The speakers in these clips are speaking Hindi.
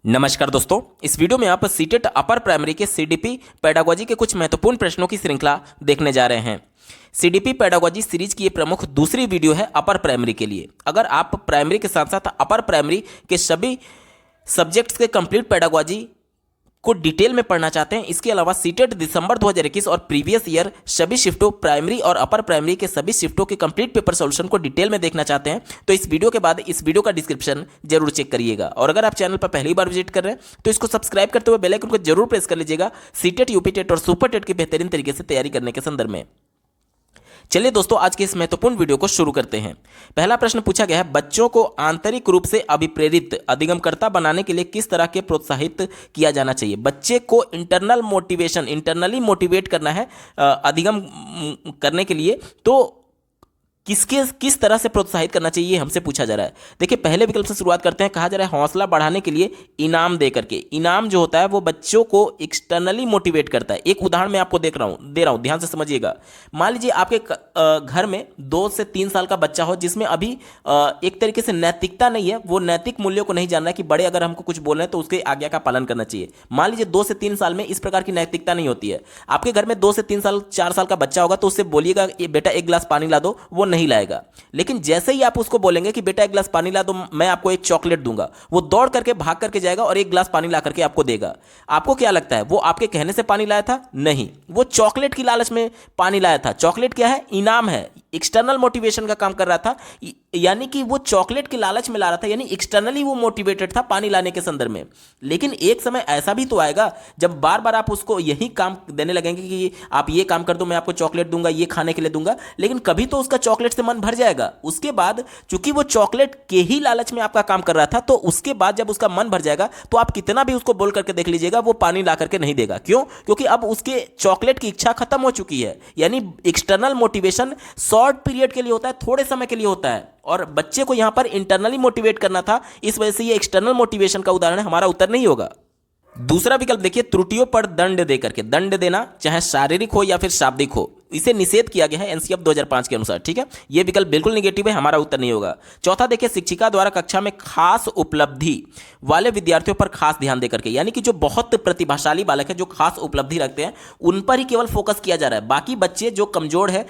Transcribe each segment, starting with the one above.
नमस्कार दोस्तों, इस वीडियो में आप सीटेट अपर प्राइमरी के सीडीपी पेडागोजी के कुछ महत्वपूर्ण प्रश्नों की श्रृंखला देखने जा रहे हैं। सीडीपी पेडागोजी सीरीज की ये प्रमुख दूसरी वीडियो है अपर प्राइमरी के लिए। अगर आप प्राइमरी के साथ साथ अपर प्राइमरी के सभी सब्जेक्ट्स के कंप्लीट पेडागोजी को डिटेल में पढ़ना चाहते हैं, इसके अलावा सीटेट दिसंबर 2021 और प्रीवियस ईयर सभी शिफ्टों प्राइमरी और अपर प्राइमरी के सभी शिफ्टों के कंप्लीट पेपर सॉल्यूशन को डिटेल में देखना चाहते हैं, तो इस वीडियो के बाद इस वीडियो का डिस्क्रिप्शन जरूर चेक करिएगा। और अगर आप चैनल पर पहली बार विजिट कर रहे हैं तो इसको सब्सक्राइब करते हुए बेल आइकन को जरूर प्रेस कर लीजिएगा सीटेट, यूपी टेट और सुपर टेट की बेहतरीन तरीके से तैयारी करने के संदर्भ में। चलिए दोस्तों, आज के इस महत्वपूर्ण वीडियो को शुरू करते हैं। पहला प्रश्न पूछा गया है, बच्चों को आंतरिक रूप से अभिप्रेरित अधिगमकर्ता बनाने के लिए किस तरह के प्रोत्साहित किया जाना चाहिए। बच्चे को इंटरनल मोटिवेशन, इंटरनली मोटिवेट करना है अधिगम करने के लिए, तो किस तरह से प्रोत्साहित करना चाहिए हमसे पूछा जा रहा है। देखिए, पहले विकल्प से शुरुआत करते हैं। कहा जा रहा है हौसला बढ़ाने के लिए इनाम दे करके। इनाम जो होता है वो बच्चों को एक्सटर्नली मोटिवेट करता है। एक उदाहरण मैं आपको दे रहा हूं, ध्यान से समझिएगा। मान लीजिए आपके घर में 2 से 3 साल का बच्चा हो जिसमें अभी एक तरीके से नैतिकता नहीं है, वो नैतिक मूल्यों को नहीं जान रहा है कि बड़े अगर हमको कुछ बोल रहे हैं तो उसके आज्ञा का पालन करना चाहिए। मान लीजिए 2 से 3 साल में इस प्रकार की नैतिकता नहीं होती है। आपके घर में 2 से 3 साल 4 साल का बच्चा होगा तो उससे बोलिएगा बेटा 1 गिलास पानी ला दो, वो नहीं लाएगा। लेकिन जैसे ही आप उसको बोलेंगे कि बेटा 1 गिलास पानी ला दो, मैं आपको एक चॉकलेट दूंगा, वो दौड़ करके भाग करके जाएगा और 1 गिलास पानी ला करके आपको देगा। आपको क्या लगता है, वो आपके कहने से पानी लाया था? नहीं, वो चॉकलेट की लालच में पानी लाया था। चॉकलेट क्या है? इनाम है, एक्सटर्नल मोटिवेशन का काम कर रहा था। यानी कि वो चॉकलेट की लालच में ला रहा था, यानी एक्सटर्नली वो मोटिवेटेड था पानी लाने के संदर्भ में। लेकिन एक समय ऐसा भी तो आएगा जब बार बार आप उसको यही काम देने लगेंगे कि आप ये काम कर दो, मैं आपको चॉकलेट दूंगा, ये खाने के लिए दूंगा, लेकिन कभी तो उसका चॉकलेट से मन भर जाएगा। उसके बाद चूंकि वो चॉकलेट के ही लालच में आपका काम कर रहा था, तो उसके बाद जब उसका मन भर जाएगा तो आप कितना भी उसको बोल करके देख लीजिएगा, वो पानी ला करके नहीं देगा। क्यों? क्योंकि अब उसके चॉकलेट की इच्छा खत्म हो चुकी है। यानी एक्सटर्नल मोटिवेशन शॉर्ट पीरियड के लिए होता है, थोड़े समय के लिए होता है, और बच्चे को यहां पर इंटरनली मोटिवेट करना था। इस वजह से ये एक्सटर्नल मोटिवेशन का उदाहरण है, हमारा उत्तर नहीं होगा। दूसरा विकल्प देखिए, त्रुटियों पर दंड दे करके। दंड देना चाहे शारीरिक हो या फिर शाब्दिक हो, इसे निषेध किया गया है एनसीएफ 2005 के अनुसार। ठीक है, यह विकल्प बिल्कुल नेगेटिव है, हमारा उत्तर नहीं होगा। चौथा देखिए, शिक्षिका द्वारा कक्षा में खास उपलब्धि वाले विद्यार्थियों पर खास ध्यान देकर के, यानी कि जो बहुत प्रतिभाशाली बालक है, जो खास उपलब्धि रखते हैं, उन पर ही केवल फोकस किया जा रहा है। बाकी बच्चे जो कमजोर है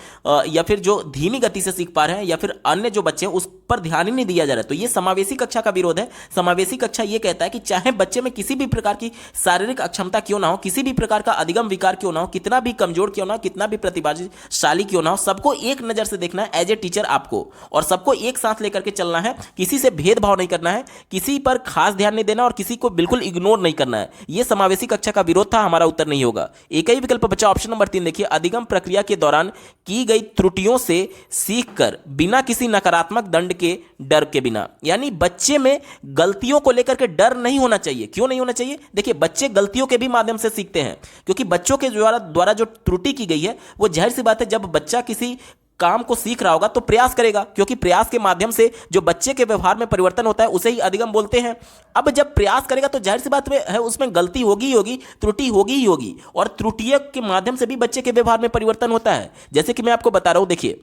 या फिर जो धीमी गति से सीख पा रहे हैं या फिर अन्य जो बच्चे हैं, उस पर ध्यान ही नहीं दिया जा रहा है। तो ये समावेशी कक्षा का विरोध है। समावेशी कक्षा ये कहता है कि चाहे बच्चे में किसी भी प्रकार की शारीरिक अक्षमता क्यों ना हो, किसी भी प्रकार का अधिगम विकार क्यों ना हो, कितना भी कमजोर क्यों ना हो, कितना भी प्रतिभाशाली क्यों ना हो, सबको एक नजर से देखना है एज ए टीचर आपको, और सबको एक साथ लेकर के चलना है। किसी से भेदभाव नहीं करना है, किसी पर खास ध्यान नहीं देना और किसी को बिल्कुल इग्नोर नहीं करना है। यह समावेशी कक्षा का विरोध था, हमारा उत्तर नहीं होगा। एक ही विकल्प बचा ऑप्शन नंबर 3 देखिए, अधिगम प्रक्रिया के दौरान की गई त्रुटियों से सीखकर बिना किसी नकारात्मक दंड के, डर के बिना। यानी बच्चे में गलतियों को लेकर के डर नहीं होना चाहिए। क्यों नहीं होना चाहिए? देखिए, बच्चे गलतियों के भी माध्यम से सीखते हैं, क्योंकि बच्चों के द्वारा जो त्रुटि की गई है, वो जाहिर सी बात है, जब बच्चा किसी काम को सीख रहा होगा तो प्रयास करेगा, क्योंकि प्रयास के माध्यम से जो बच्चे के व्यवहार में परिवर्तन होता है उसे ही अधिगम बोलते हैं। अब जब प्रयास करेगा तो जाहिर सी बात है उसमें गलती होगी ही होगी, त्रुटि होगी ही होगी, और त्रुटियों के माध्यम से भी बच्चे के व्यवहार में परिवर्तन होता है। जैसे कि मैं आपको बता रहा हूं, देखिए,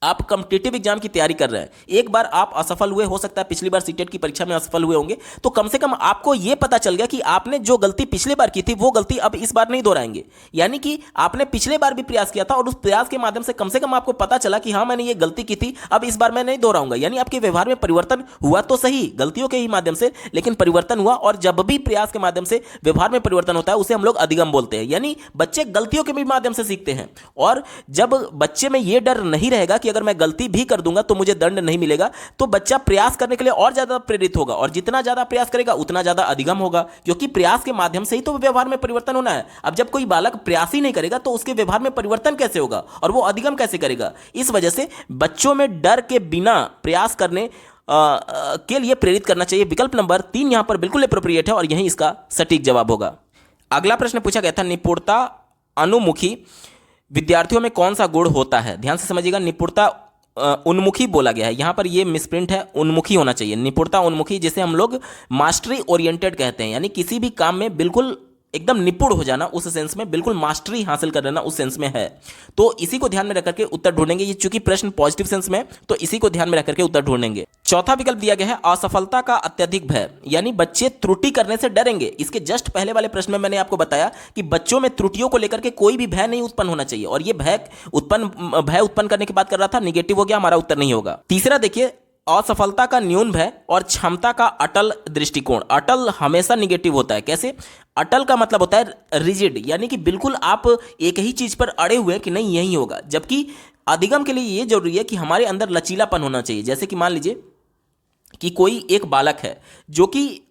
आप कॉम्पिटिटिव एग्जाम की तैयारी कर रहे हैं, एक बार आप असफल हुए, हो सकता है पिछली बार सीटेट की परीक्षा में असफल हुए होंगे, तो कम से कम आपको यह पता चल गया कि आपने जो गलती पिछली बार की थी वो गलती अब इस बार नहीं दोहराएंगे। यानी कि आपने पिछले बार भी प्रयास किया था और उस प्रयास के माध्यम से कम आपको पता चला कि हाँ, मैंने ये गलती की थी, अब इस बार मैं नहीं दोहराऊंगा। यानी आपके व्यवहार में परिवर्तन हुआ तो सही, गलतियों के ही माध्यम से, लेकिन परिवर्तन हुआ। और जब भी प्रयास के माध्यम से व्यवहार में परिवर्तन होता है उसे हम लोग अधिगम बोलते हैं। यानी बच्चे गलतियों के भी माध्यम से सीखते हैं, और जब बच्चे में यह डर नहीं रहेगा कि अगर मैं गलती भी कर दूंगा तो मुझे दंड नहीं मिलेगा, तो बच्चा प्रयास करने के लिए और ज्यादा प्रेरित होगा, और जितना ज्यादा प्रयास करेगा उतना ज्यादा अधिगम होगा, क्योंकि प्रयास के माध्यम से ही तो व्यवहार में परिवर्तन होना है। अब जब कोई बालक प्रयास ही नहीं करेगा तो उसके व्यवहार में परिवर्तन कैसे होगा और वो अधिगम कैसे करेगा? इस वजह से बच्चों में डर के बिना प्रयास करने के लिए प्रेरित करना चाहिए। विकल्प नंबर 3 यहां पर बिल्कुल एप्रोप्रिएट है और यही इसका सटीक जवाब होगा। अगला प्रश्न पूछा गया था, निपुणता अनुमुखी विद्यार्थियों में कौन सा गुण होता है? ध्यान से समझिएगा, निपुणता उन्मुखी बोला गया है, यहां पर यह मिसप्रिंट है, उन्मुखी होना चाहिए। निपुणता उन्मुखी, जिसे हम लोग मास्टरी ओरिएंटेड कहते हैं, यानी किसी भी काम में बिल्कुल एकदम निपुण हो जाना उस सेंस में, बिल्कुल मास्टरी हासिल कर लेना उस सेंस में है। तो इसी को ध्यान में रख करके उत्तर ढूंढेंगे। ये चूंकि प्रश्न पॉजिटिव सेंस में है तो इसी को ध्यान में रख करके उत्तर ढूंढेंगे। चौथा विकल्प दिया गया है असफलता का अत्यधिक भय, यानी बच्चे त्रुटि करने से डरेंगे। इसके जस्ट पहले वाले प्रश्न में मैंने आपको बताया कि बच्चों में त्रुटियों को लेकर के कोई भी भय नहीं उत्पन्न होना चाहिए, और ये भय उत्पन्न करने की बात कर रहा था, निगेटिव हो गया, हमारा उत्तर नहीं होगा। तीसरा देखिए, असफलता का न्यून भय और क्षमता का अटल दृष्टिकोण। अटल हमेशा निगेटिव होता है। कैसे? अटल का मतलब होता है रिजिड, यानी कि बिल्कुल आप एक ही चीज पर अड़े हुए हैं कि नहीं यही होगा। जबकि अधिगम के लिए ये जरूरी है कि हमारे अंदर लचीलापन होना चाहिए। जैसे कि मान लीजिए कि कोई एक बालक है जो कि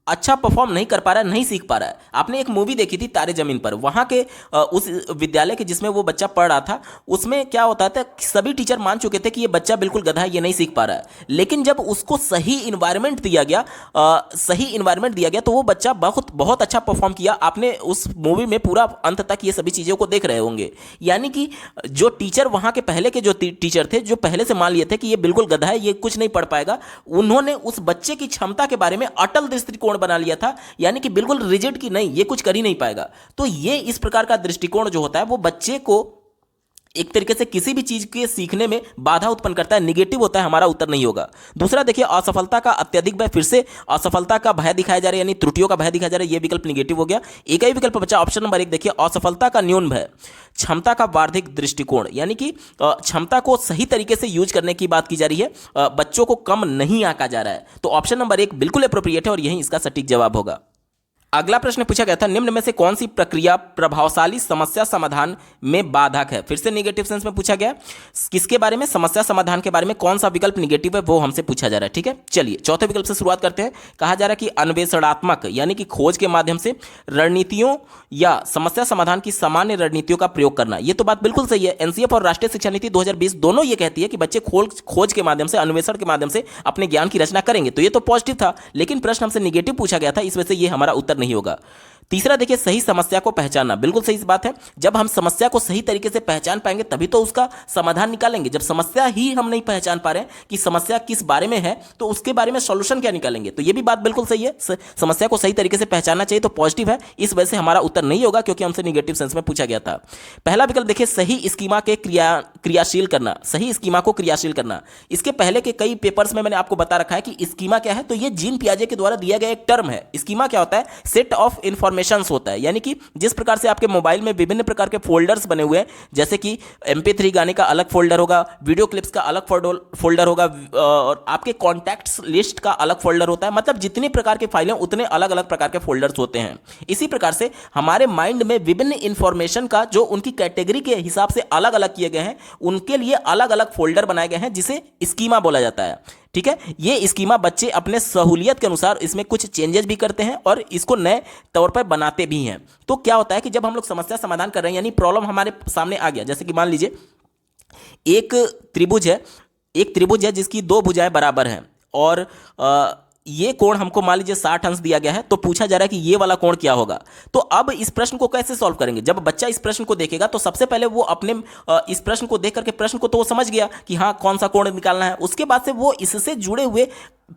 अच्छा परफॉर्म नहीं कर पा रहा है, नहीं सीख पा रहा है। आपने एक मूवी देखी थी तारे जमीन पर, वहाँ के उस विद्यालय के जिसमें वो बच्चा पढ़ रहा था, उसमें क्या होता था, सभी टीचर मान चुके थे कि ये बच्चा बिल्कुल गधा है, ये नहीं सीख पा रहा है। लेकिन जब उसको सही इन्वायरमेंट दिया गया तो वो बच्चा बहुत अच्छा परफॉर्म किया। आपने उस मूवी में पूरा अंत तक ये सभी चीज़ों को देख रहे होंगे। यानी कि जो टीचर वहाँ के पहले के जो टीचर थे, जो पहले से मान लिए थे कि ये बिल्कुल गधा है, ये कुछ नहीं पढ़ पाएगा, उन्होंने उस बच्चे की क्षमता के बारे में अटल दृष्टिकोण बना लिया था। यानी कि बिल्कुल रिजिड की नहीं, ये कुछ कर ही नहीं पाएगा। तो ये इस प्रकार का दृष्टिकोण जो होता है वो बच्चे को एक तरीके से किसी भी चीज के सीखने में बाधा उत्पन्न करता है, निगेटिव होता है, हमारा उत्तर नहीं होगा। दूसरा देखिए, असफलता का अत्यधिक भय, फिर से असफलता का भय दिखाया जा रहा है, यानी त्रुटियों का भय दिखाया जा रहा है, ये विकल्प निगेटिव हो गया। एक ही विकल्प बचा, ऑप्शन नंबर 1 देखिए, असफलता का न्यून भय, क्षमता का वार्षिक दृष्टिकोण, यानी कि क्षमता को सही तरीके से यूज करने की बात की जा रही है, बच्चों को कम नहीं आंका जा रहा है। तो ऑप्शन नंबर 1 बिल्कुल अप्रोप्रिएट है और यही इसका सटीक जवाब होगा। अगला प्रश्न पूछा गया था, निम्न में से कौन सी प्रक्रिया प्रभावशाली समस्या समाधान में बाधक है? फिर से निगेटिव सेंस में पूछा गया। किसके बारे में? समस्या समाधान के बारे में। कौन सा विकल्प निगेटिव है वो हमसे पूछा जा रहा है। ठीक है, चलिए चौथे विकल्प से शुरुआत करते हैं। कहा जा रहा है कि अन्वेषणात्मक, यानी कि खोज के माध्यम से रणनीतियों या समस्या समाधान की सामान्य रणनीतियों का प्रयोग करना। ये तो बात बिल्कुल सही है। एनसीएफ और राष्ट्रीय शिक्षा नीति 2020 दोनों ये कहती है कि बच्चे खोज के माध्यम से, अन्वेषण के माध्यम से अपने ज्ञान की रचना करेंगे। तो ये तो पॉजिटिव था, लेकिन प्रश्न हमसे निगेटिव पूछा गया था, इस वजह से ये हमारा उत्तर नहीं होगा। तीसरा देखिए, सही समस्या को पहचानना। बिल्कुल सही बात है। जब हम समस्या को सही तरीके से पहचान पाएंगे तभी तो उसका समाधान निकालेंगे। जब समस्या ही हम नहीं पहचान पा रहे हैं कि समस्या किस बारे में है, तो उसके बारे में सॉल्यूशन क्या निकालेंगे? तो ये भी बात बिल्कुल सही है। समस्या को सही तरीके से पहचानना चाहिए, तो पॉजिटिव है। इस वजह से हमारा उत्तर नहीं होगा, क्योंकि हमसे निगेटिव सेंस में पूछा गया था। पहला विकल्प देखिए, सही स्कीमा के क्रियाशील करना। सही स्कीमा को क्रियाशील करना, इसके पहले के कई पेपर्स में मैंने आपको बता रखा है कि स्कीमा क्या है। तो ये जीन पियाजे के द्वारा दिया गया एक टर्म है। स्कीमा क्या होता है? सेट ऑफ इंफॉर्मेशंस होता है। यानी कि जिस प्रकार से आपके मोबाइल में विभिन्न प्रकार के फोल्डर्स बने हुए हैं, जैसे कि MP3 गाने का अलग फोल्डर होगा, वीडियो क्लिप्स का अलग फोल्डर होगा, और आपके कॉन्टैक्ट्स लिस्ट का अलग फोल्डर होता है। मतलब जितनी प्रकार की फाइलें उतने अलग अलग प्रकार के फोल्डर्स होते हैं। इसी प्रकार से हमारे माइंड में विभिन्न इंफॉर्मेशन का जो उनकी कैटेगरी के हिसाब से अलग अलग किए गए हैं, उनके लिए अलग अलग फोल्डर बनाए गए हैं, जिसे स्कीमा बोला जाता है। ठीक है, ये स्कीमा बच्चे अपने सहूलियत के अनुसार इसमें कुछ चेंजेस भी करते हैं और इसको नए तौर पर बनाते भी हैं। तो क्या होता है कि जब हम लोग समस्या समाधान कर रहे हैं, यानी प्रॉब्लम हमारे सामने आ गया, जैसे कि मान लीजिए एक त्रिभुज है जिसकी 2 भुजाएं बराबर हैं, और ये कोण हमको मान लीजिए 60 अंश दिया गया है। तो पूछा जा रहा है कि ये वाला कोण क्या होगा। तो अब इस प्रश्न को कैसे सॉल्व करेंगे? जब बच्चा इस प्रश्न को देखेगा तो सबसे पहले वो अपने इस प्रश्न को देख करके प्रश्न को तो वो समझ गया कि हाँ कौन सा कोण निकालना है। उसके बाद से वो इससे जुड़े हुए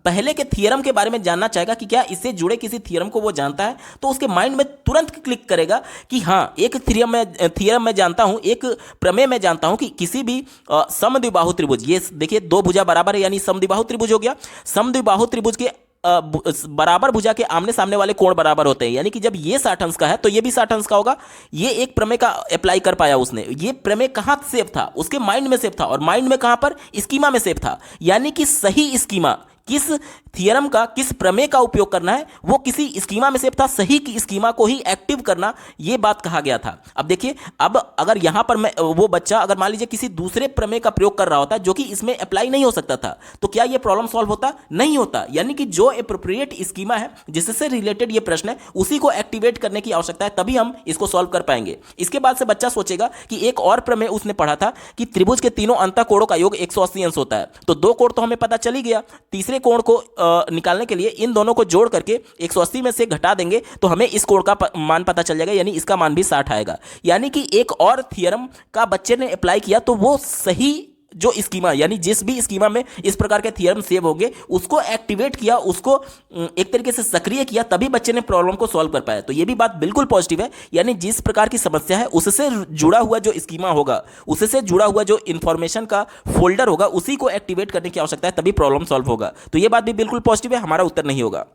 पहले के थियरम के बारे में जानना चाहेगा कि क्या इससे जुड़े किसी थियरम को वो जानता है। तो उसके माइंड में तुरंत क्लिक करेगा कि हाँ, एक थियरम में जानता हूं, एक प्रमेय में जानता हूं कि किसी भी समद्विबाहु त्रिभुज, ये देखिए 2 भुजा बराबर है, यानी समद्विबाहु त्रिभुज हो गया। समद्विबाहु त्रिभुज के बराबर भुजा के आमने सामने वाले कोण बराबर होते हैं। यानी कि जब ये 60 अंश का है तो ये भी 60 अंश का होगा। ये एक प्रमेय का अप्लाई कर पाया उसने। ये प्रमेय कहां सेव था? उसके माइंड में सेव था, और माइंड में कहां पर? स्कीमा में सेव था। यानी कि सही स्कीमा, किस थियरम का, किस प्रमेय का उपयोग करना है, वो किसी स्कीमा में से था। सही की स्कीमा को ही एक्टिव करना, ये बात कहा गया था। अब देखिए, अब अगर यहां पर मैं वो बच्चा अगर मान लीजिए किसी दूसरे प्रमेय का प्रयोग कर रहा होता जो कि इसमें अप्लाई नहीं हो सकता था, तो क्या ये प्रॉब्लम सॉल्व होता? नहीं होता। यानी कि जो एप्रोप्रिएट स्कीमा है जिससे रिलेटेड ये प्रश्न है, उसी को एक्टिवेट करने की आवश्यकता है, तभी हम इसको सॉल्व कर पाएंगे। इसके बाद से बच्चा सोचेगा कि एक और प्रमेय उसने पढ़ा था कि त्रिभुज के तीनों अंतःकोणों का योग 180 अंश होता है। तो 2 कोण तो हमें पता चल ही गया। तीसरे कोण को निकालने के लिए इन दोनों को जोड़ करके 180 में से घटा देंगे तो हमें इस कोण का मान पता चल जाएगा, यानी इसका मान भी 60 आएगा। यानी कि एक और थियरम का बच्चे ने अप्लाई किया तो वो सही जो स्कीमा, यानी जिस भी स्कीमा में इस प्रकार के थ्योरम सेव होंगे उसको एक्टिवेट किया, उसको एक तरीके से सक्रिय किया, तभी बच्चे ने प्रॉब्लम को सॉल्व कर पाया। तो ये भी बात बिल्कुल पॉजिटिव है, यानी जिस प्रकार की समस्या है उससे जुड़ा हुआ जो स्कीमा होगा, उससे जुड़ा हुआ जो इंफॉर्मेशन का फोल्डर होगा, उसी को एक्टिवेट करने की आवश्यकता है, तभी प्रॉब्लम सॉल्व होगा। तो ये बात भी बिल्कुल पॉजिटिव है, हमारा उत्तर नहीं होगा।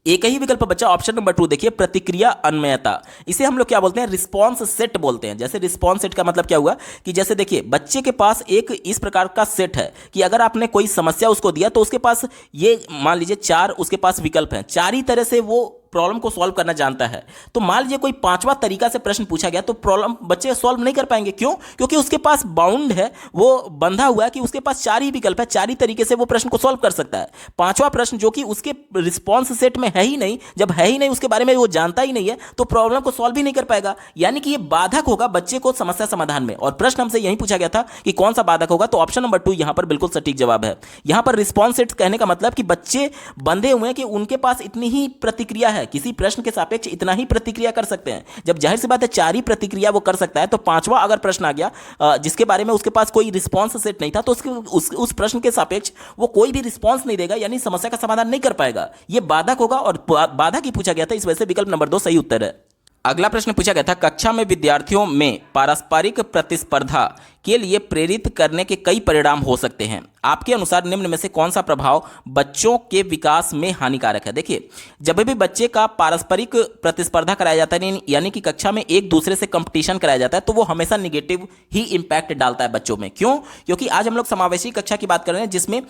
एक ही विकल्प बचा ऑप्शन नंबर 2, देखिए प्रतिक्रिया अन्वयता। इसे हम लोग क्या बोलते हैं, रिस्पॉन्स सेट बोलते हैं। जैसे रिस्पॉन्स सेट का मतलब क्या हुआ कि जैसे देखिए बच्चे के पास एक इस प्रकार का सेट है कि अगर आपने कोई समस्या उसको दिया तो उसके पास ये मान लीजिए 4 उसके पास विकल्प हैं, 4 ही तरह से वो प्रॉब्लम को सॉल्व करना जानता है। तो मान लीजिए कोई 5वां तरीका से प्रश्न पूछा गया तो प्रॉब्लम बच्चे सॉल्व नहीं कर पाएंगे। क्यों? क्योंकि उसके पास बाउंड है, वो बंधा हुआ है कि उसके पास 4 ही विकल्प है, 4 ही तरीके से वो प्रश्न को सॉल्व कर सकता है। 5वां प्रश्न जो कि उसके रिस्पॉन्स सेट में है ही नहीं, जब है ही नहीं उसके बारे में वो जानता ही नहीं है, तो प्रॉब्लम को सॉल्व ही नहीं कर पाएगा। यानी कि ये बाधक होगा बच्चे को समस्या समाधान में। और प्रश्न हमसे यही पूछा गया था कि कौन सा बाधक होगा, तो ऑप्शन नंबर 2 यहां पर बिल्कुल सटीक जवाब है। यहां पर रिस्पॉन्स सेट कहने का मतलब कि बच्चे बंधे हुए हैं कि उनके पास इतनी ही प्रतिक्रिया है, किसी प्रश्न के सापेक्ष इतना ही प्रतिक्रिया कर सकते हैं। जब जाहिर सी बात है 4 ही प्रतिक्रिया वो कर सकता है, तो 5वां अगर प्रश्न आ गया जिसके बारे में उसके पास कोई रिस्पॉन्स सेट नहीं था, तो उस प्रश्न के सापेक्ष वो कोई भी रिस्पॉन्स नहीं देगा, यानी समस्या का समाधान नहीं कर पाएगा। ये बाधक होगा और बाधक ही पूछा गया था, इस वजह से विकल्प नंबर 2 सही उत्तर है। अगला प्रश्न पूछा गया था, कक्षा में विद्यार्थियों में पारस्परिक प्रतिस्पर्धा के लिए प्रेरित करने के कई परिणाम हो सकते हैं। आपके अनुसार निम्न में से कौन सा प्रभाव बच्चों के विकास में हानिकारक है? देखिए, जब भी बच्चे का पारस्परिक प्रतिस्पर्धा कराया जाता है, यानी कि कक्षा में एक दूसरे से कंपटीशन कराया जाता है, तो वो हमेशा निगेटिव ही इंपैक्ट डालता है बच्चों में। क्यों? क्योंकि आज हम लोग समावेशी कक्षा की बात कर रहे हैं, जिसमें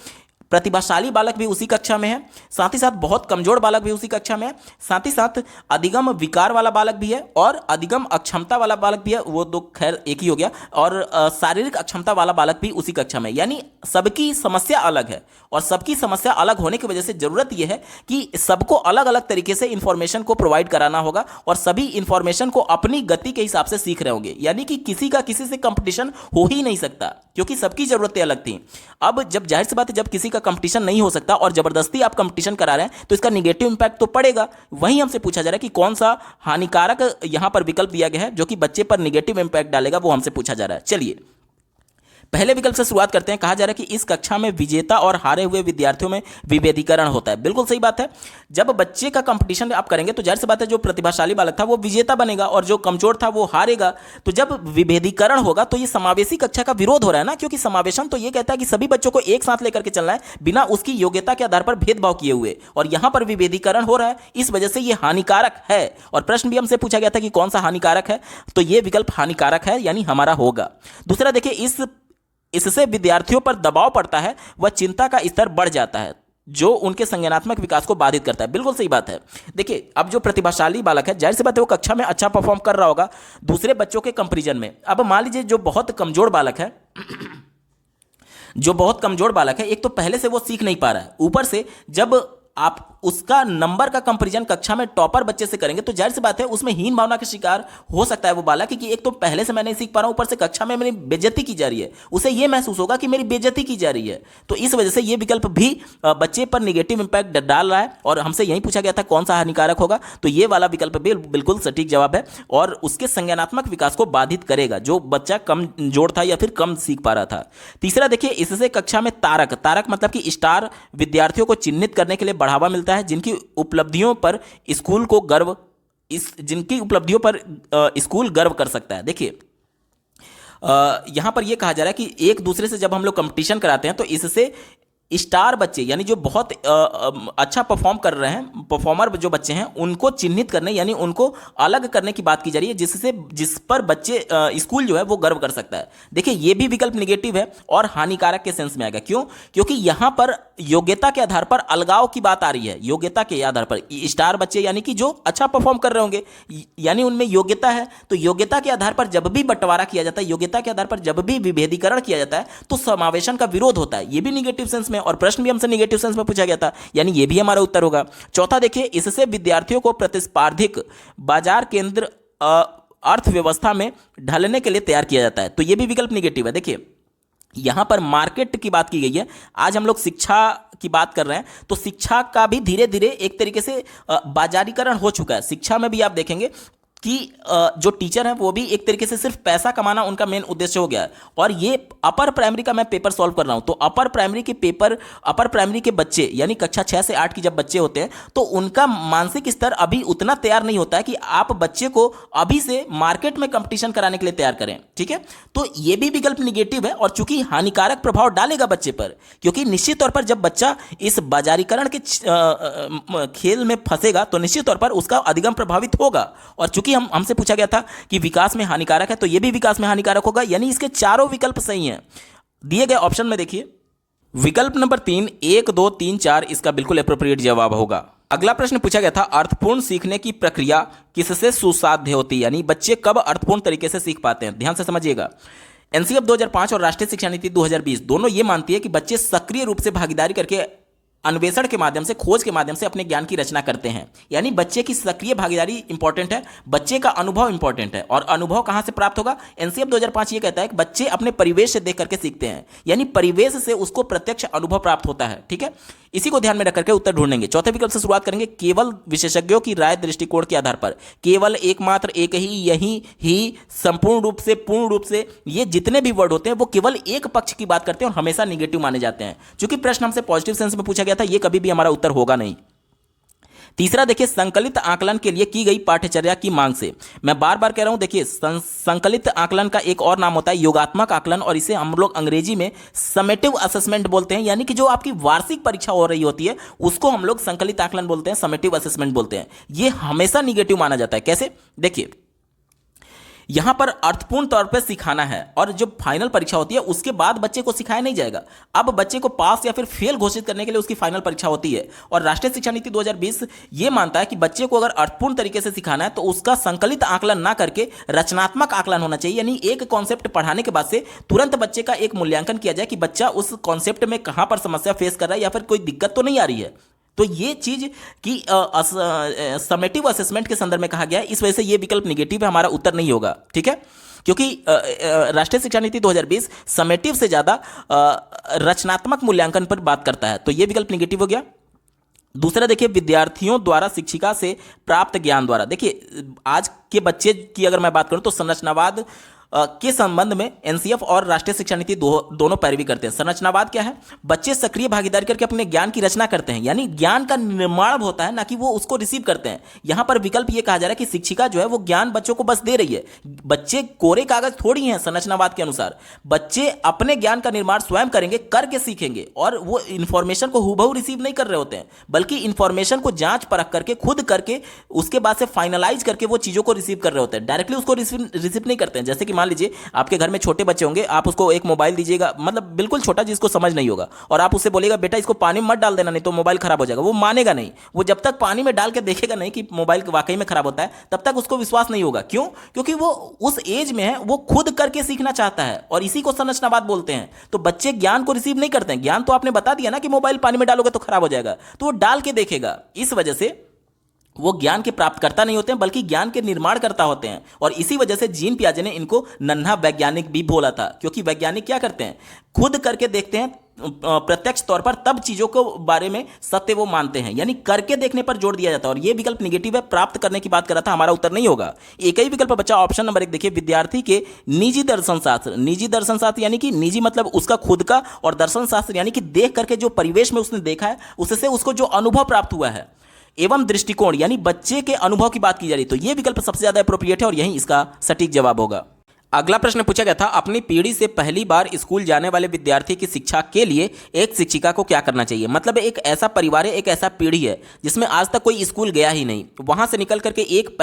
प्रतिभाशाली बालक भी उसी कक्षा में है, साथ ही साथ बहुत कमजोर बालक भी उसी कक्षा में है, साथ ही साथ अधिगम विकार वाला बालक भी है और अधिगम अक्षमता वाला बालक भी है, वो दो खैर एक ही हो गया, और शारीरिक अक्षमता वाला बालक भी उसी कक्षा में। यानी सबकी समस्या अलग है, और सबकी समस्या अलग होने की वजह से जरूरत यह है कि सबको अलग अलग तरीके से इंफॉर्मेशन को प्रोवाइड कराना होगा, और सभी इंफॉर्मेशन को अपनी गति के हिसाब से सीख रहे होंगे। यानी कि किसी का किसी से कंपटीशन हो ही नहीं सकता, क्योंकि सबकी जरूरतें अलग थी। अब जब जाहिर सी बात है, जब किसी का कंपटीशन नहीं हो सकता और जबरदस्ती आप कंपटीशन करा रहे हैं, तो इसका निगेटिव इंपैक्ट तो पड़ेगा। वहीं हमसे पूछा जा रहा है कि कौन सा हानिकारक यहां पर विकल्प दिया गया है जो कि बच्चे पर निगेटिव इंपैक्ट डालेगा, वो हमसे पूछा जा रहा है। चलिए पहले विकल्प से शुरुआत करते हैं। कहा जा रहा है कि इस कक्षा में विजेता और हारे हुए विद्यार्थियों में विभेदीकरण होता है। बिल्कुल सही बात है। जब बच्चे का कंपटीशन आप करेंगे तो जाहिर सी बात है, जो प्रतिभाशाली बालक था वो विजेता बनेगा और जो कमजोर था वो हारेगा। तो जब विभेदीकरण होगा तो ये समावेशी कक्षा का विरोध हो रहा है ना, क्योंकि समावेशन तो ये कहता है कि सभी बच्चों को एक साथ लेकर के चलना है, बिना उसकी योग्यता के आधार पर भेदभाव किए हुए, और यहां पर विभेदीकरण हो रहा है, इस वजह से ये हानिकारक है। और प्रश्न भी हमसे पूछा गया था कि कौन सा हानिकारक है, तो ये विकल्प हानिकारक है, यानी हमारा होगा। दूसरा देखिए, इससे विद्यार्थियों पर दबाव पड़ता है, वह चिंता का स्तर बढ़ जाता है, जो उनके संज्ञानात्मक विकास को बाधित करता है। बिल्कुल सही बात है। देखिए, अब जो प्रतिभाशाली बालक है, जाहिर सी बात है वो कक्षा में अच्छा परफॉर्म कर रहा होगा दूसरे बच्चों के कंपैरिजन में। अब मान लीजिए जो बहुत कमजोर बालक है एक तो पहले से वो सीख नहीं पा रहा है, ऊपर से जब आप उसका नंबर का कंपैरिजन कक्षा में टॉपर बच्चे से करेंगे, तो जाहिर सी बात है उसमें हीन भावना का शिकार हो सकता है वो बालक, क्योंकि एक तो पहले से मैं नहीं सीख पा रहा हूं, ऊपर से कक्षा में मेरी बेइज्जती की जा रही है, उसे यह महसूस होगा कि मेरी बेइज्जती की जा रही है। तो इस वजह से यह विकल्प भी बच्चे पर निगेटिव इंपैक्ट डाल रहा है, और हमसे यही पूछा गया था कौन सा हानिकारक होगा, तो ये वाला विकल्प भी बिल्कुल सटीक जवाब है, और उसके संज्ञानात्मक विकास को बाधित करेगा, जो बच्चा कमजोर था या फिर कम सीख पा रहा था। तीसरा देखिए, इससे कक्षा में तारक मतलब कि स्टार विद्यार्थियों को चिन्हित करने के लिए बढ़ावा मिलता है, जिनकी उपलब्धियों पर स्कूल गर्व कर सकता है। देखिए, यहां पर यह कहा जा रहा है कि एक दूसरे से जब हम लोग कंपटीशन कराते हैं, तो इससे स्टार बच्चे, यानी जो बहुत अच्छा परफॉर्म कर रहे हैं, परफॉर्मर जो बच्चे हैं, उनको चिन्हित करने, यानी उनको अलग करने की बात की जा रही है, जिस पर बच्चे स्कूल जो है वो गर्व कर सकता है। देखिए, ये भी विकल्प निगेटिव है और हानिकारक के सेंस में आएगा। क्यों? क्योंकि यहां पर योग्यता के आधार पर अलगाव की बात आ रही है। योग्यता के आधार पर स्टार बच्चे, यानी कि जो अच्छा परफॉर्म कर रहे होंगे, यानी उनमें योग्यता है, तो योग्यता के आधार पर जब भी बंटवारा किया जाता है, योग्यता के आधार पर जब भी विभेदीकरण किया जाता है, तो समावेशन का विरोध होता है। ये भी निगेटिव सेंस में, और प्रश्न भी हमसे निगेटिव सेंस में पूछा गया था, यानी ये भी हमारा उत्तर होगा। चौथा देखिए, इससे विद्यार्थियों को प्रतिस्पर्धिक बाजार केंद्र अर्थव्यवस्था में ढलने के लिए तैयार किया जाता है, तो ये भी विकल्प निगेटिव है। देखिए, यहां पर मार्केट की बात की गई है, आज हम लोग शिक्षा की बात कर रहे हैं, तो शिक्षा का भी धीरे धीरे एक तरीके से बाजारीकरण हो चुका है। शिक्षा में भी आप देखेंगे कि जो टीचर हैं वो भी एक तरीके से सिर्फ पैसा कमाना उनका मेन उद्देश्य हो गया है। और ये अपर प्राइमरी का मैं पेपर सॉल्व कर रहा हूं, तो अपर प्राइमरी के बच्चे यानी कक्षा 6 से 8 की जब बच्चे होते हैं तो उनका मानसिक स्तर अभी उतना तैयार नहीं होता है कि आप बच्चे को अभी से मार्केट में कंपटीशन कराने के लिए तैयार करें। ठीक है, तो ये भी विकल्प निगेटिव है और चूंकि हानिकारक प्रभाव डालेगा बच्चे पर, क्योंकि निश्चित तौर पर जब बच्चा इस बाजारीकरण के खेल में फंसेगा तो निश्चित तौर पर उसका अधिगम प्रभावित होगा। और चूंकि हमसे पूछा गया था कि विकास में हानिकारक है, तो यह भी विकास में हानिकारक होगा, यानी इसके चारों विकल्प सही हैं। दिए गए ऑप्शन में देखिए विकल्प नंबर 3, 1, 2, 3, 4 इसका बिल्कुल एप्रोप्रिएट जवाब होगा। अगला प्रश्न पूछा गया था अर्थपूर्ण सीखने की प्रक्रिया किससे सुसाध्य होती है, यानी बच्चे कब अर्थपूर्ण तरीके से सीख पाते हैं। ध्यान से समझिएगा, एनसीएफ 2005 और राष्ट्रीय शिक्षा नीति 2020 दोनों ये मानती है कि बच्चे सक्रिय रूप से भागीदारी करके अन्वेषण के माध्यम से, खोज के माध्यम से अपने ज्ञान की रचना करते हैं। यानी बच्चे की सक्रिय भागीदारी इंपॉर्टेंट है, बच्चे का अनुभव इंपॉर्टेंट है। और अनुभव कहां से प्राप्त होगा? एनसीएफ 2005 ये कहता है कि बच्चे अपने परिवेश से देख करके सीखते हैं, यानी परिवेश से उसको प्रत्यक्ष अनुभव प्राप्त होता है। ठीक है, इसी को ध्यान में रख करके उत्तर ढूंढेंगे। चौथे विकल्प से शुरुआत करेंगे, केवल विशेषज्ञों की राय दृष्टिकोण के आधार पर, केवल एकमात्र एक ही, यही, ही, संपूर्ण रूप से, पूर्ण रूप से, ये जितने भी वर्ड होते हैं वो केवल एक पक्ष की बात करते हैं और हमेशा निगेटिव माने जाते हैं। चूंकि प्रश्न हमसे पॉजिटिव सेंस में पूछा गया था, ये कभी भी हमारा उत्तर होगा नहीं। तीसरा देखिए, संकलित आकलन के लिए की गई पाठ्यचर्या की मांग से। मैं बार बार कह रहा हूं, देखिए संकलित आकलन का एक और नाम होता है योगात्मक आकलन, और इसे हम लोग अंग्रेजी में समेटिव असेसमेंट बोलते हैं। यानी कि जो आपकी वार्षिक परीक्षा हो रही होती है उसको हम लोग संकलित आकलन बोलते हैं, समेटिव असेसमेंट बोलते हैं। यह हमेशा निगेटिव माना जाता है। कैसे? देखिए, यहां पर अर्थपूर्ण तौर पर सिखाना है और जो फाइनल परीक्षा होती है उसके बाद बच्चे को सिखाया नहीं जाएगा। अब बच्चे को पास या फिर फेल घोषित करने के लिए उसकी फाइनल परीक्षा होती है। और राष्ट्रीय शिक्षा नीति 2020 ये मानता है कि बच्चे को अगर अर्थपूर्ण तरीके से सिखाना है तो उसका संकलित आकलन ना करके रचनात्मक आकलन होना चाहिए। यानी एक कॉन्सेप्ट पढ़ाने के बाद से तुरंत बच्चे का एक मूल्यांकन किया जाए कि बच्चा उस कॉन्सेप्ट में कहां पर समस्या फेस कर रहा है या फिर कोई दिक्कत तो नहीं आ रही है। तो ये चीज की समेटिव असेसमेंट के संदर्भ में कहा गया है, इस वजह से ये विकल्प निगेटिव है, हमारा उत्तर नहीं होगा। ठीक है, क्योंकि राष्ट्रीय शिक्षा नीति 2020 समेटिव से ज्यादा रचनात्मक मूल्यांकन पर बात करता है, तो ये विकल्प निगेटिव हो गया। दूसरा देखिए, विद्यार्थियों द्वारा शिक्षिका से प्राप्त ज्ञान द्वारा। देखिए, आज के बच्चे की अगर मैं बात करूं तो संरचनावाद के संबंध में एनसीएफ और राष्ट्रीय शिक्षा नीति दोनों पैरवी करते हैं। संरचनावाद क्या है? बच्चे सक्रिय भागीदारी करके अपने ज्ञान की रचना करते हैं, यानी ज्ञान का निर्माण होता है, ना कि वो उसको रिसीव करते हैं। यहां पर विकल्प ये कहा जा रहा है कि शिक्षिका जो है वो ज्ञान बच्चों को बस दे रही है। बच्चे कोरे कागज थोड़ी हैं। संरचनावाद के अनुसार बच्चे अपने ज्ञान का निर्माण स्वयं करेंगे, करके सीखेंगे, और वो इंफॉर्मेशन को हुबहू रिसीव नहीं कर रहे होते हैं, बल्कि इंफॉर्मेशन को जांच परख करके, खुद करके, उसके बाद से फाइनलाइज करके वो चीजों को रिसीव कर रहे होते हैं। डायरेक्टली उसको रिसीव नहीं करते हैं। जैसे कि मान लीजिए आपके घर में छोटे बच्चे होंगे, आप उसको एक मोबाइल दीजिएगा, मतलब बिल्कुल छोटा जिसको समझ नहीं होगा, और आप उससे बोलेगा बेटा इसको पानी में मत डाल देना नहीं तो मोबाइल खराब हो जाएगा। वो मानेगा नहीं। वो जब तक पानी में डाल के देखेगा नहीं कि मोबाइल वाकई में खराब होता है, तब तक उसको विश्वास नहीं होगा। क्यों? क्योंकि वो उस एज में है, वो खुद करके सीखना चाहता है, और इसी को संरचनावाद बोलते हैं। तो बच्चे ज्ञान को रिसीव नहीं करते हैं। ज्ञान तो आपने बता दिया ना कि मोबाइल पानी में डालोगे तो खराब हो जाएगा, तो वो डाल के देखेगा। इस वजह से वो ज्ञान के प्राप्तकर्ता नहीं होते हैं, बल्कि ज्ञान के निर्माणकर्ता होते हैं। और इसी वजह से जीन पियाजे ने इनको नन्हा वैज्ञानिक भी बोला था, क्योंकि वैज्ञानिक क्या करते हैं? खुद करके देखते हैं प्रत्यक्ष तौर पर, तब चीजों को बारे में सत्य वो मानते हैं। यानी करके देखने पर जोर दिया जाता है। और ये विकल्प निगेटिव है, प्राप्त करने की बात कर रहा था, हमारा उत्तर नहीं होगा। एक ही विकल्प बचा, ऑप्शन नंबर 1 देखिए, विद्यार्थी के निजी दर्शन शास्त्र। निजी दर्शन शास्त्र यानी कि निजी मतलब उसका खुद का, और दर्शन शास्त्र यानी कि देख करके जो परिवेश में उसने देखा है उससे उसको जो अनुभव प्राप्त हुआ है, एवं दृष्टिकोण यानी बच्चे के अनुभव की बात की जा रही। तो यह विकल्प सबसे ज्यादा एप्रोप्रिएट है और यही इसका सटीक जवाब होगा। अगला प्रश्न पूछा गया था, अपनी पीढ़ी से पहली बार स्कूल जाने वाले विद्यार्थी की शिक्षा के लिए एक शिक्षिका को क्या करना चाहिए। मतलब एक ऐसा परिवार है, एक ऐसा पीढ़ी है जिसमें आज तक कोई स्कूल गया ही नहीं, वहां से निकल करके एक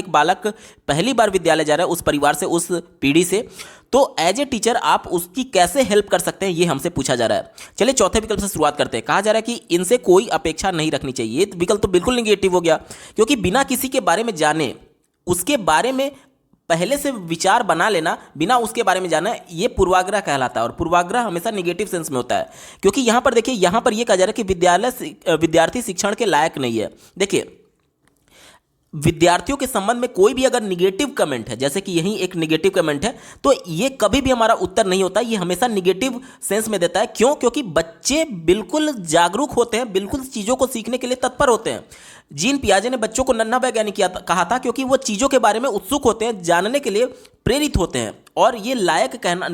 बालक पहली बार विद्यालय जा रहा है, उस परिवार से, उस पीढ़ी से। तो एज ए टीचर आप उसकी कैसे हेल्प कर सकते हैं, ये हमसे पूछा जा रहा है। चलिए चौथे विकल्प से शुरुआत करते हैं। कहा जा रहा है कि इनसे कोई अपेक्षा नहीं रखनी चाहिए। ये विकल्प तो बिल्कुल निगेटिव हो गया, क्योंकि बिना किसी के बारे में जाने, उसके बारे में पहले से विचार बना लेना, बिना उसके बारे में जाना, ये पूर्वाग्रह कहलाता है। और पूर्वाग्रह हमेशा नेगेटिव सेंस में होता है, क्योंकि यहां पर देखिए, यहां पर यह कहा जा रहा है कि विद्यार्थी शिक्षण के लायक नहीं है। देखिए, विद्यार्थियों के संबंध में कोई भी अगर निगेटिव कमेंट है, जैसे कि यही एक निगेटिव कमेंट है, तो ये कभी भी हमारा उत्तर नहीं होता, ये हमेशा निगेटिव सेंस में देता है। क्यों? क्योंकि बच्चे बिल्कुल जागरूक होते हैं, बिल्कुल चीज़ों को सीखने के लिए तत्पर होते हैं। जीन पियाजे ने बच्चों को नन्हा वैज्ञानिक कहा था, क्योंकि वो चीज़ों के बारे में उत्सुक होते हैं, जानने के लिए प्रेरित होते हैं। और ये लायक कहना,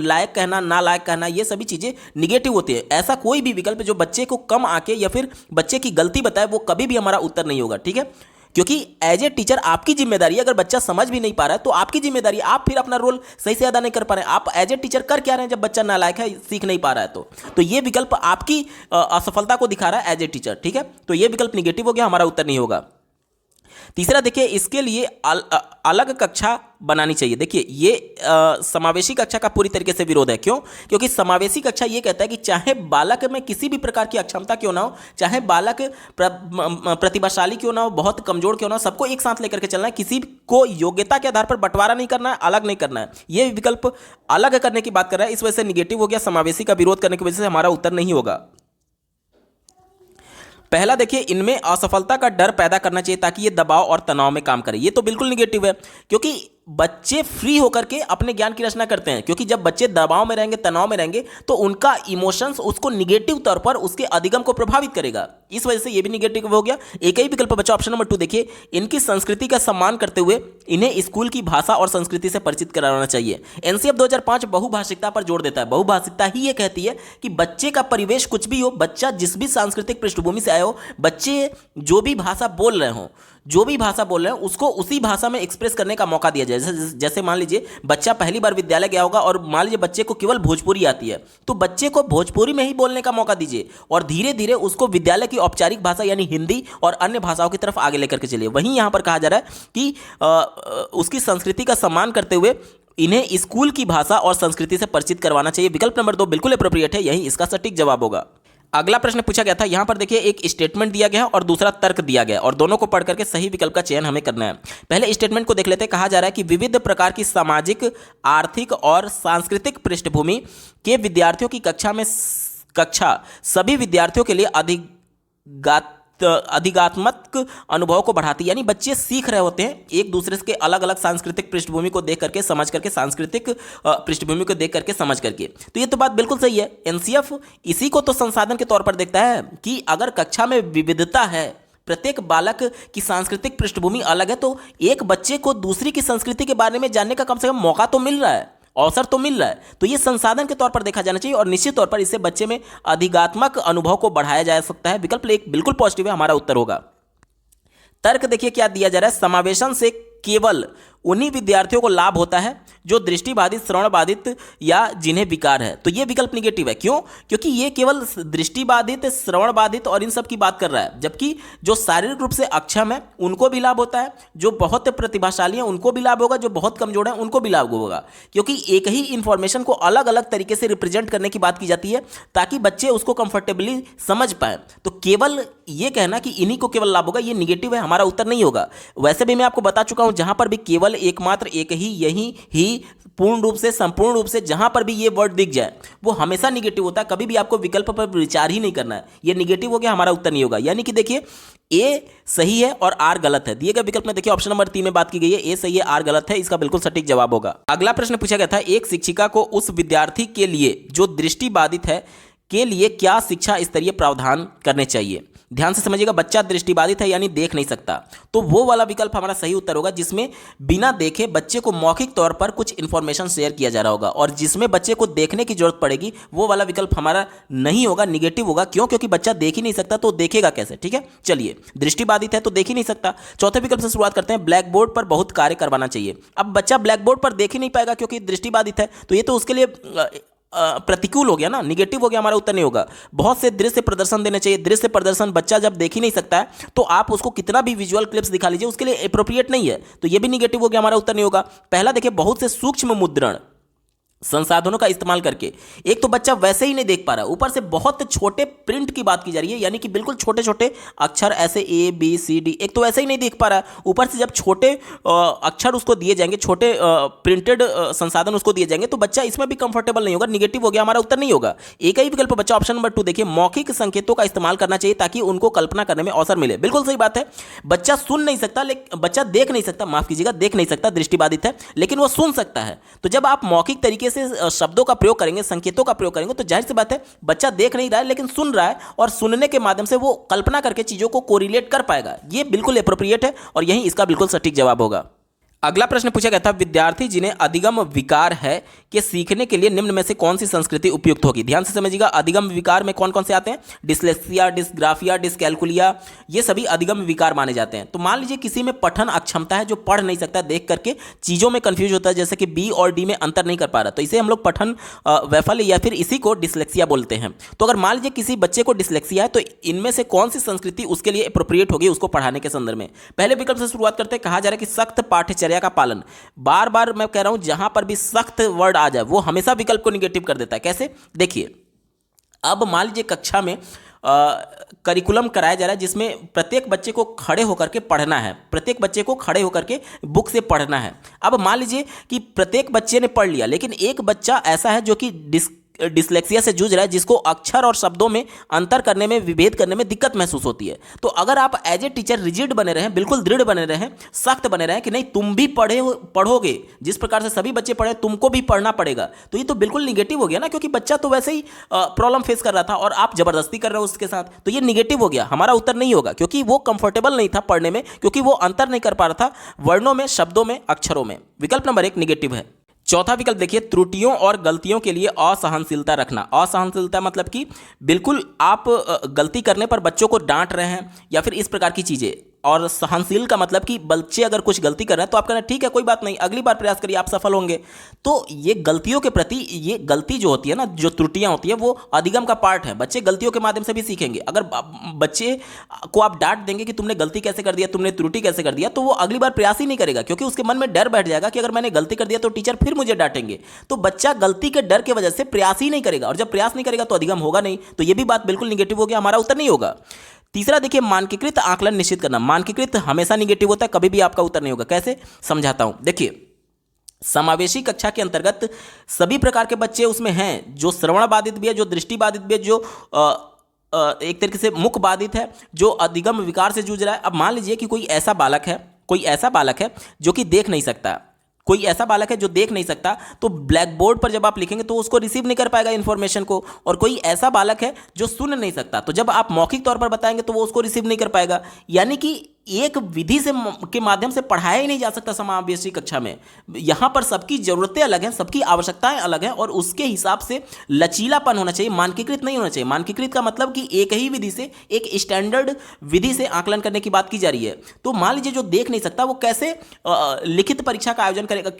नालायक कहना, ये सभी चीज़ें निगेटिव होती है। ऐसा कोई भी विकल्प जो बच्चे को कम आके या फिर बच्चे की गलती बताए, वो कभी भी हमारा उत्तर नहीं होगा। ठीक है, क्योंकि एज ए टीचर आपकी जिम्मेदारी है, अगर बच्चा समझ भी नहीं पा रहा है तो आपकी जिम्मेदारी है, आप फिर अपना रोल सही से अदा नहीं कर पा रहे हैं। आप एज ए टीचर कर क्या रहे हैं जब बच्चा नालायक है, सीख नहीं पा रहा है? तो ये विकल्प आपकी असफलता को दिखा रहा है एज ए टीचर। ठीक है, तो ये विकल्प निगेटिव हो गया, हमारा उत्तर नहीं होगा। तीसरा देखिए, इसके लिए अलग कक्षा बनानी चाहिए। देखिए ये समावेशी कक्षा का पूरी तरीके से विरोध है। क्यों? क्योंकि समावेशी कक्षा ये कहता है कि चाहे बालक में किसी भी प्रकार की अक्षमता क्यों ना हो, चाहे बालक प्रतिभाशाली क्यों ना हो, बहुत कमजोर क्यों ना हो, सबको एक साथ लेकर के चलना है। किसी को योग्यता के आधार पर बंटवारा नहीं करना है, अलग नहीं करना है। ये विकल्प अलग करने की बात कर रहा है, इस वजह से निगेटिव हो गया। समावेशी का विरोध करने की वजह से हमारा उत्तर नहीं होगा। पहला देखिए, इनमें असफलता का डर पैदा करना चाहिए ताकि ये दबाव और तनाव में काम करे। ये तो बिल्कुल निगेटिव है, क्योंकि बच्चे फ्री होकर के अपने ज्ञान की रचना करते हैं। क्योंकि जब बच्चे दबाव में रहेंगे, तनाव में रहेंगे, तो उनका इमोशंस उसको निगेटिव तौर पर उसके अधिगम को प्रभावित करेगा। इस वजह से ये भी निगेटिव हो गया। एक ही विकल्प बचा, ऑप्शन नंबर 2 देखिए, इनकी संस्कृति का सम्मान करते हुए इन्हें स्कूल की भाषा और संस्कृति से परिचित कराना चाहिए। एनसीएफ 2005 बहुभाषिकता पर जोर देता है। बहुभाषिकता ही ये कहती है कि बच्चे का परिवेश कुछ भी हो, बच्चा जिस भी सांस्कृतिक पृष्ठभूमि से आया हो, बच्चे जो भी भाषा बोल रहे हो, उसको उसी भाषा में एक्सप्रेस करने का मौका दिया जाए। जैसे मान लीजिए बच्चा पहली बार विद्यालय गया होगा और मान लीजिए बच्चे को केवल भोजपुरी आती है, तो बच्चे को भोजपुरी में ही बोलने का मौका दीजिए और धीरे धीरे उसको विद्यालय की औपचारिक भाषा यानी हिंदी और अन्य भाषाओं की तरफ आगे लेकर के चलिए। वहीं यहाँ पर कहा जा रहा है कि उसकी संस्कृति का सम्मान करते हुए इन्हें स्कूल की भाषा और संस्कृति से परिचित करवाना चाहिए। विकल्प नंबर 2 बिल्कुल एप्रोप्रिएट है, यही इसका सटीक जवाब होगा। अगला प्रश्न पूछा गया था, यहां पर देखिए एक स्टेटमेंट दिया गया है और दूसरा तर्क दिया गया है और दोनों को पढ़ करके सही विकल्प का चयन हमें करना है। पहले स्टेटमेंट को देख लेते हैं। कहा जा रहा है कि विविध प्रकार की सामाजिक, आर्थिक और सांस्कृतिक पृष्ठभूमि के विद्यार्थियों की कक्षा सभी विद्यार्थियों के लिए अधिगात्मक अनुभव को बढ़ाती है। यानी बच्चे सीख रहे होते हैं एक दूसरे के अलग अलग सांस्कृतिक पृष्ठभूमि को देख करके, समझ करके, सांस्कृतिक पृष्ठभूमि को देख करके, समझ करके। तो ये तो बात बिल्कुल सही है। एनसीएफ इसी को तो संसाधन के तौर पर देखता है कि अगर कक्षा में विविधता है, प्रत्येक बालक की सांस्कृतिक पृष्ठभूमि अलग है, तो एक बच्चे को दूसरी की संस्कृति के बारे में जानने का कम से कम मौका तो मिल रहा है, अवसर तो मिल रहा है। तो ये संसाधन के तौर पर देखा जाना चाहिए और निश्चित तौर पर इससे बच्चे में अधिगात्मक अनुभव को बढ़ाया जा सकता है। विकल्प 1 बिल्कुल पॉजिटिव है, हमारा उत्तर होगा। तर्क देखिए क्या दिया जा रहा है, समावेशन से केवल उन्हीं विद्यार्थियों को लाभ होता है जो दृष्टिबाधित, श्रवण बाधित या जिन्हें विकार है। तो ये विकल्प निगेटिव है। क्यों? क्योंकि ये केवल दृष्टिबाधित, श्रवण बाधित और इन सब की बात कर रहा है, जबकि जो शारीरिक रूप से अक्षम है उनको भी लाभ होता है, जो बहुत प्रतिभाशाली हैं उनको भी लाभ होगा, जो बहुत कमजोर हैं उनको भी लाभ होगा। क्योंकि एक ही इंफॉर्मेशन को अलग अलग तरीके से रिप्रेजेंट करने की बात की जाती है ताकि बच्चे उसको कंफर्टेबली समझ पाए। तो केवल ये कहना कि इन्हीं को केवल लाभ होगा, ये निगेटिव है, हमारा उत्तर नहीं होगा। वैसे भी मैं आपको बता चुका हूं, जहां पर भी केवल, एकमात्र, एक ही, यही, ही, पूर्ण रूप से, संपूर्ण रूप से, जहां पर भी ये वर्ड दिख जाए वो हमेशा निगेटिव होता है। कभी भी आपको विकल्प पर विचार ही नहीं करना है। ये निगेटिव हो गया, हमारा उत्तर नहीं होगा। यानी कि देखिए ए सही है और आर गलत है। दिए गए विकल्प में देखिए ऑप्शन नंबर 3 में बात की गई है, ए सही है, आर गलत है, इसका बिल्कुल सटीक जवाब होगा। अगला प्रश्न पूछा गया था, एक शिक्षिका को उस विद्यार्थी के लिए जो दृष्टिबाधित है के लिए क्या शिक्षा स्तरीय प्रावधान करने चाहिए। ध्यान से समझिएगा, बच्चा दृष्टिबाधित है यानी देख नहीं सकता, तो वो वाला विकल्प हमारा सही उत्तर होगा जिसमें बिना देखे बच्चे को मौखिक तौर पर कुछ इंफॉर्मेशन शेयर किया जा रहा होगा, और जिसमें बच्चे को देखने की जरूरत पड़ेगी वो वाला विकल्प हमारा नहीं होगा, निगेटिव होगा। क्यों? क्योंकि बच्चा देख ही नहीं सकता तो देखेगा कैसे। ठीक है, चलिए, दृष्टिबाधित है तो देख ही नहीं सकता। चौथे विकल्प से शुरुआत करते हैं, ब्लैक बोर्ड पर बहुत कार्य करवाना चाहिए। अब बच्चा ब्लैक बोर्ड पर देख ही नहीं पाएगा क्योंकि दृष्टिबाधित है, तो ये तो उसके लिए प्रतिकूल हो गया ना, निगेटिव हो गया, हमारा उत्तर नहीं होगा। बहुत से दृश्य प्रदर्शन देने चाहिए। दृश्य प्रदर्शन बच्चा जब देख ही नहीं सकता है तो आप उसको कितना भी विजुअल क्लिप्स दिखा लीजिए उसके लिए एप्रोप्रिएट नहीं है, तो ये भी निगेटिव हो गया, हमारा उत्तर नहीं होगा। पहला देखिए, बहुत से सूक्ष्म मुद्रण संसाधनों का इस्तेमाल करके। एक तो बच्चा वैसे ही नहीं देख पा रहा है, ऊपर से बहुत छोटे प्रिंट की बात की जा रही है, यानी कि बिल्कुल छोटे छोटे अक्षर ऐसे ए बी सी डी, एक तो वैसे ही नहीं देख पा रहा है, ऊपर से जब छोटे अक्षर उसको दिए जाएंगे, छोटे प्रिंटेड संसाधन उसको दिए जाएंगे, तो बच्चा इसमें भी कंफर्टेबल नहीं होगा। निगेटिव हो गया, हमारा उत्तर नहीं होगा। एक ही विकल्प बच्चा ऑप्शन नंबर 2 देखिए, मौखिक संकेतों का इस्तेमाल करना चाहिए ताकि उनको कल्पना करने में अवसर मिले। बिल्कुल सही बात है, बच्चा सुन नहीं सकता, लेकिन बच्चा देख नहीं सकता, माफ कीजिएगा, देख नहीं सकता, दृष्टिबाधित है, लेकिन वो सुन सकता है। तो जब आप मौखिक तरीके से शब्दों का प्रयोग करेंगे, संकेतों का प्रयोग करेंगे, तो जाहिर सी बात है बच्चा देख नहीं रहा है लेकिन सुन रहा है, और सुनने के माध्यम से वो कल्पना करके चीजों को कोरिलेट कर पाएगा। ये बिल्कुल एप्रोप्रिएट है और यही इसका बिल्कुल सटीक जवाब होगा। अगला प्रश्न पूछा गया था, विद्यार्थी जिन्हें अधिगम विकार है के सीखने के लिए निम्न में से कौन सी संस्कृति उपयुक्त होगी। ध्यान से समझिएगा, अधिगम विकार में कौन कौन से आते हैं, डिस्लेक्सिया, डिस्ग्राफिया, डिस्कैल्कुलिया, ये सभी अधिगम विकार माने जाते हैं। तो मान लीजिए किसी में पठन अक्षमता है, जो पढ़ नहीं सकता, देख करके चीज़ों में कंफ्यूज होता है, जैसे कि बी और डी में अंतर नहीं कर पा रहा, तो इसे हम लोग पठन वैफल्य या फिर इसी को डिस्लेक्सिया बोलते हैं। तो अगर मान लीजिए किसी बच्चे को डिस्लेक्सिया है, तो इनमें से कौन सी संस्कृति उसके लिए अप्रोप्रिएट होगी उसको पढ़ाने के संदर्भ में। पहले विकल्प से शुरुआत करते हैं, कहा जा रहा है कि सख्त पाठ्यचर्या का पालन। बार बार मैं कह रहा हूं, जहां पर भी सख्त वर्ड आ जाए वो हमेशा विकल्प को निगेटिव कर देता है। कैसे, देखिए, अब मान लीजिए कक्षा में करिकुलम कराया जा रहा है जिसमें प्रत्येक बच्चे को खड़े होकर के पढ़ना है, प्रत्येक बच्चे को खड़े होकर के बुक से पढ़ना है। अब मान लीजिए कि प्रत्येक बच्चे ने पढ़ लिया, लेकिन एक बच्चा ऐसा है जो कि डिस्लेक्सिया से जूझ रहा है, जिसको अक्षर और शब्दों में अंतर करने में, विभेद करने में दिक्कत महसूस होती है। तो अगर आप एज ए टीचर रिजिड बने रहें, बिल्कुल दृढ़ बने रहें, सख्त बने रहें कि नहीं तुम भी पढ़ोगे, जिस प्रकार से सभी बच्चे पढ़े तुमको भी पढ़ना पड़ेगा, तो ये तो बिल्कुल निगेटिव हो गया ना, क्योंकि बच्चा तो वैसे ही प्रॉब्लम फेस कर रहा था और आप जबरदस्ती कर रहे हो उसके साथ, तो ये निगेटिव हो गया। हमारा उत्तर नहीं होगा, क्योंकि वो कंफर्टेबल नहीं था पढ़ने में, क्योंकि वो अंतर नहीं कर पा रहा था वर्णों में, शब्दों में, अक्षरों में। विकल्प नंबर 1 निगेटिव है। चौथा विकल्प देखिए, त्रुटियों और गलतियों के लिए असहनशीलता रखना। असहनशीलता मतलब कि बिल्कुल आप गलती करने पर बच्चों को डांट रहे हैं या फिर इस प्रकार की चीज़ें, और सहनशील का मतलब कि बच्चे अगर कुछ गलती कर रहे हैं तो आप कहना ठीक है कोई बात नहीं, अगली बार प्रयास करिए, आप सफल होंगे। तो ये गलतियों के प्रति, ये गलती जो होती है ना, जो त्रुटियां होती है, वो अधिगम का पार्ट है। बच्चे गलतियों के माध्यम से भी सीखेंगे। अगर बच्चे को आप डांट देंगे कि तुमने गलती कैसे कर दिया, तुमने त्रुटि कैसे कर दिया, तो वो अगली बार प्रयास ही नहीं करेगा, क्योंकि उसके मन में डर बैठ जाएगा कि अगर मैंने गलती कर दिया तो टीचर फिर मुझे डांटेंगे। तो बच्चा गलती के डर की वजह से प्रयास ही नहीं करेगा, और जब प्रयास नहीं करेगा तो अधिगम होगा नहीं। तो ये भी बात बिल्कुल निगेटिव हो गया, हमारा उत्तर नहीं होगा। तीसरा देखिए, मानकीकृत आकलन निश्चित करना। मानकीकृत हमेशा निगेटिव होता है, कभी भी आपका उत्तर नहीं होगा। कैसे, समझाता हूं। देखिए, समावेशी कक्षा के अंतर्गत सभी प्रकार के बच्चे उसमें हैं, जो श्रवण बाधित भी है, जो दृष्टि बाधित भी है, जो एक तरीके से मुख बाधित है, जो अधिगम विकार से जूझ रहा है। अब मान लीजिए कि कोई ऐसा बालक है जो कि देख नहीं सकता, कोई ऐसा बालक है जो देख नहीं सकता, तो ब्लैक बोर्ड पर जब आप लिखेंगे तो उसको रिसीव नहीं कर पाएगा इन्फॉर्मेशन को। और कोई ऐसा बालक है जो सुन नहीं सकता, तो जब आप मौखिक तौर पर बताएंगे तो वो उसको रिसीव नहीं कर पाएगा। यानी कि एक विधि से के माध्यम से पढ़ाया ही नहीं जा सकता समावेशी कक्षा में। यहाँ पर सबकी जरूरतें अलग हैं, सबकी आवश्यकताएं अलग हैं, और उसके हिसाब से लचीलापन होना चाहिए, मानकीकृत नहीं होना चाहिए। मानकीकृत का मतलब कि एक ही विधि से, एक स्टैंडर्ड विधि से आकलन करने की बात की जा रही है। तो मान लीजिए जो देख नहीं सकता वो कैसे लिखित परीक्षा का आयोजन करेगा,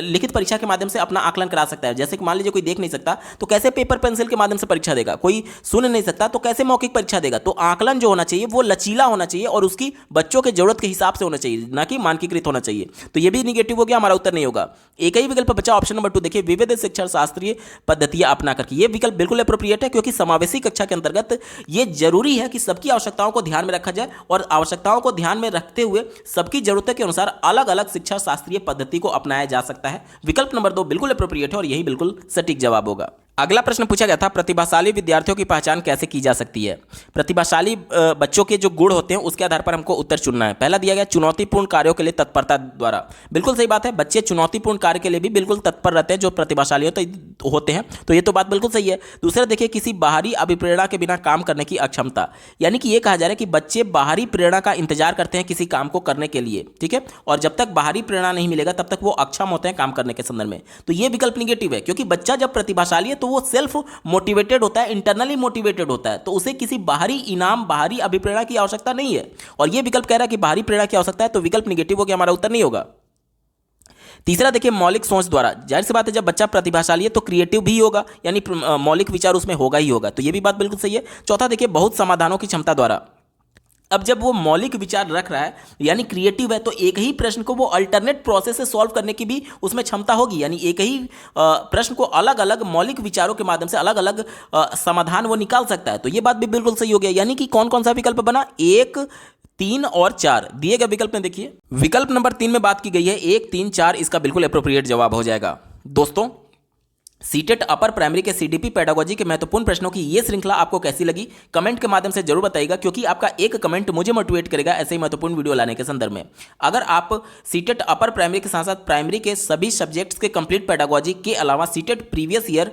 लिखित परीक्षा के माध्यम से अपना आकलन करा सकता है। जैसे कि मान लीजिए कोई देख नहीं सकता तो कैसे पेपर पेंसिल के माध्यम से परीक्षा देगा, कोई सुन नहीं सकता तो कैसे मौखिक परीक्षा देगा। तो आकलन जो होना चाहिए वो लचीला होना चाहिए और उसकी बच्चों के जरूरत के हिसाब से होना चाहिए, ना कि मानकीकृत होना चाहिए। तो ये भी निगेटिव हो गया, हमारा उत्तर नहीं होगा। एक ही विकल्प बचा ऑप्शन नंबर 2 देखिए, विविध शिक्षा शास्त्रीय पद्धतियां अपना करके। ये विकल्प बिल्कुल एप्रोप्रिएट है, क्योंकि समावेशी कक्षा के अंतर्गत ये जरूरी है कि सबकी आवश्यकताओं को ध्यान में रखा जाए, और आवश्यकताओं को ध्यान में रखते हुए सबकी जरूरतों के अनुसार अलग अलग शिक्षा शास्त्रीय पद्धति को अपनाया जा सकता है। विकल्प नंबर 2 बिल्कुल एप्रोप्रिएट है और यही बिल्कुल सटीक जवाब होगा। अगला प्रश्न पूछा गया था, प्रतिभाशाली विद्यार्थियों की पहचान कैसे की जा सकती है। प्रतिभाशाली बच्चों के जो गुण होते हैं उसके आधार पर हमको उत्तर चुनना है। पहला दिया गया, चुनौतीपूर्ण कार्यों के लिए तत्परता द्वारा। बिल्कुल सही बात है, बच्चे चुनौतीपूर्ण कार्य के लिए भी बिल्कुल तत्पर रहते हैं जो प्रतिभाशाली होते हैं, तो ये तो बात बिल्कुल सही है। दूसरा देखिए, किसी बाहरी अभिप्रेरणा के बिना काम करने की अक्षमता, यानी कि ये कहा जा रहा है कि बच्चे बाहरी प्रेरणा का इंतजार करते हैं किसी काम को करने के लिए, ठीक है, और जब तक बाहरी प्रेरणा नहीं मिलेगा तब तक वो अक्षम होते हैं काम करने के संदर्भ में। तो ये विकल्प निगेटिव है, क्योंकि बच्चा जब प्रतिभाशाली है तो वो सेल्फ मोटिवेटेड होता है, इंटरनली मोटिवेटेड होता है, तो उसे किसी बाहरी इनाम, बाहरी अभिप्रेरणा की आवश्यकता नहीं है। और ये विकल्प कह रहा है कि बाहरी प्रेरणा की आवश्यकता है, तो विकल्प निगेटिव हो गया, हमारा उत्तर नहीं होगा। तीसरा देखिए, मौलिक सोच द्वारा। जाहिर सी बात है, जब बच्चा प्रतिभाशाली है तो क्रिएटिव भी होगा, यानी मौलिक विचार उसमें होगा ही होगा, तो ये भी बात बिल्कुल सही है। चौथा देखिए, बहुत समाधानों की क्षमता द्वारा। अब जब वो मौलिक विचार रख रहा है यानी क्रिएटिव है, तो एक ही प्रश्न को वो अल्टरनेट प्रोसेस से सॉल्व करने की भी उसमें क्षमता होगी। यानी एक ही प्रश्न को अलग अलग मौलिक विचारों के माध्यम से अलग अलग समाधान वो निकाल सकता है। तो ये बात भी बिल्कुल सही हो गया। यानी कि कौन कौन सा विकल्प बना, 1, 3 और 4 दिए गए विकल्प में देखिए विकल्प नंबर 3 में बात की गई है 1, 3, 4 इसका बिल्कुल अप्रोप्रिएट जवाब हो जाएगा। दोस्तों, सीटेट अपर प्राइमरी के सीडीपी पेडागोजी के महत्वपूर्ण प्रश्नों की ये श्रृंखला आपको कैसी लगी कमेंट के माध्यम से जरूर बताइएगा, क्योंकि आपका एक कमेंट मुझे मोटिवेट करेगा ऐसे ही महत्वपूर्ण वीडियो लाने के संदर्भ में। अगर आप सीटेट अपर प्राइमरी के साथ साथ प्राइमरी के सभी सब्जेक्ट्स के कंप्लीट पेडागोजी के अलावा सीटेट प्रीवियस ईयर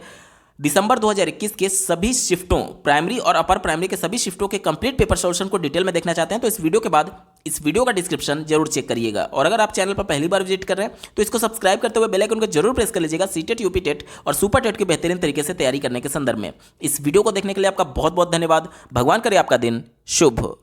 दिसंबर 2021 के सभी शिफ्टों, प्राइमरी और अपर प्राइमरी के सभी शिफ्टों के कंप्लीट पेपर सॉल्यूशन को डिटेल में देखना चाहते हैं तो इस वीडियो के बाद इस वीडियो का डिस्क्रिप्शन जरूर चेक करिएगा। और अगर आप चैनल पर पहली बार विजिट कर रहे हैं तो इसको सब्सक्राइब करते हुए बेल आइकन को जरूर प्रेस कर लीजिएगा सीटेट, यूपी टेट और सुपर टेट के बेहतरीन तरीके से तैयारी करने के संदर्भ में। इस वीडियो को देखने के लिए आपका बहुत बहुत धन्यवाद। भगवान करे आपका दिन शुभ हो।